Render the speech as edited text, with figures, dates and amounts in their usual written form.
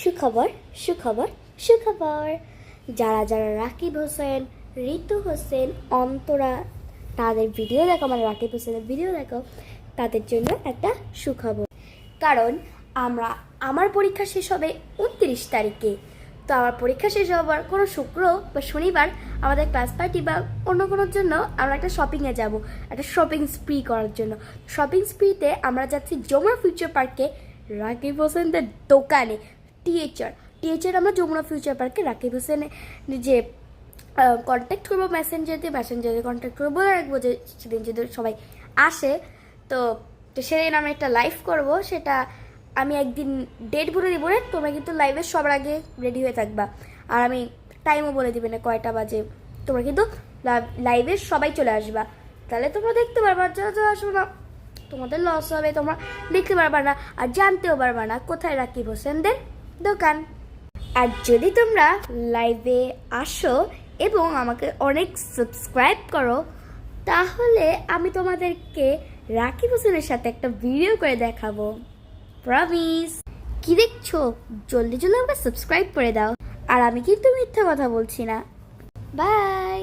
সুখবর সুখবর সুখবর। যারা যারা রাকিব হোসেন, ঋতু হোসেন, অন্তরা তাদের ভিডিও দেখো, মানে রাকিব হোসেনের ভিডিও দেখো, তাদের জন্য একটা সুখবর। কারণ আমার পরীক্ষা শেষ হবে 29 তারিখে। তো আমার পরীক্ষা শেষ হওয়ার কোনো শুক্র বা শনিবার আমাদের ক্লাস পার্টি বা অন্য কোনোর জন্য আমরা একটা শপিংয়ে যাব, একটা শপিং স্প্রি করার জন্য। শপিং স্প্রিতে আমরা যাচ্ছি যমুনা ফিউচার পার্কে, রাকিব হোসেনদের দোকানে। টিএচআর আমরা যমুনা ফিউচার পার্কে রাকিব হোসেনের যে কন্ট্যাক্ট করবো, মেসেঞ্জারে কন্ট্যাক্ট করবো, বলে রাখবো যে সেদিন যদি সবাই আসে তো সেদিন আমরা একটা লাইভ করব। সেটা আমি একদিন ডেট বলে দিব না, তোমরা কিন্তু লাইভের সবার আগে রেডি হয়ে থাকবা। আর আমি টাইমও বলে দিবে না কয়টা বাজে, তোমরা কিন্তু লাইভের সবাই চলে আসবা। তাহলে তোমরা দেখতে পারবা, যা যা আসবো না তোমাদের লস হবে, তোমরা দেখতে পারবা না আর জানতেও পারবা না কোথায় রাকিব হোসেনদের দোকান। আর যদি তোমরা লাইভে আসো এবং আমাকে অনেক সাবস্ক্রাইব করো, তাহলে আমি তোমাদেরকে রাকিব হোসেনের সাথে একটা ভিডিও করে দেখাবো, প্রমিস। কি দেখছো? জলদি জলদি আমাকে সাবস্ক্রাইব করে দাও। আর আমি কিন্তু মিথ্যা কথা বলছি না। বাই।